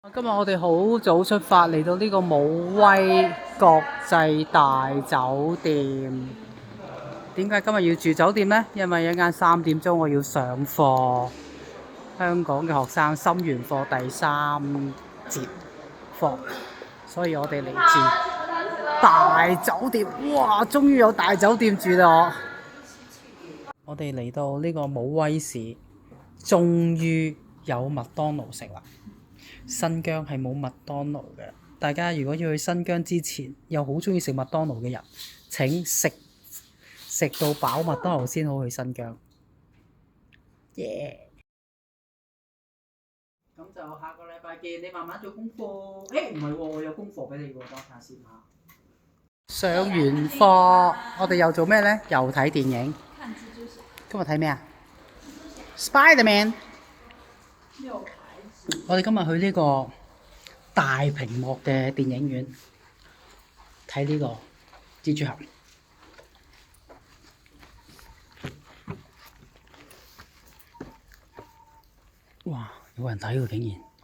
今日我哋好早出發嚟到呢個武威國際大酒店。點解今日要住酒店呢？因為一陣3點鐘我要上課，香港嘅學生心源課第3節課，所以我哋嚟住大酒店。哇！終於有大酒店住啦！我哋嚟到呢個武威市，終於有麥當勞食啦。新疆係冇麥當勞嘅，大家如果要去新疆之前，又好中意食麥當勞嘅人，請食到飽麥當勞先好去新疆。耶！咁就下個禮拜見，你慢慢做功課。唔係喎，我有功課俾你喎，等我睇下先嚇。上完課，我哋又做咩呢？又睇電影。今日睇咩啊？Spiderman。我哋今日去呢個大屏幕嘅電影院睇呢個蜘蛛俠。哇！有人睇喎，竟然〜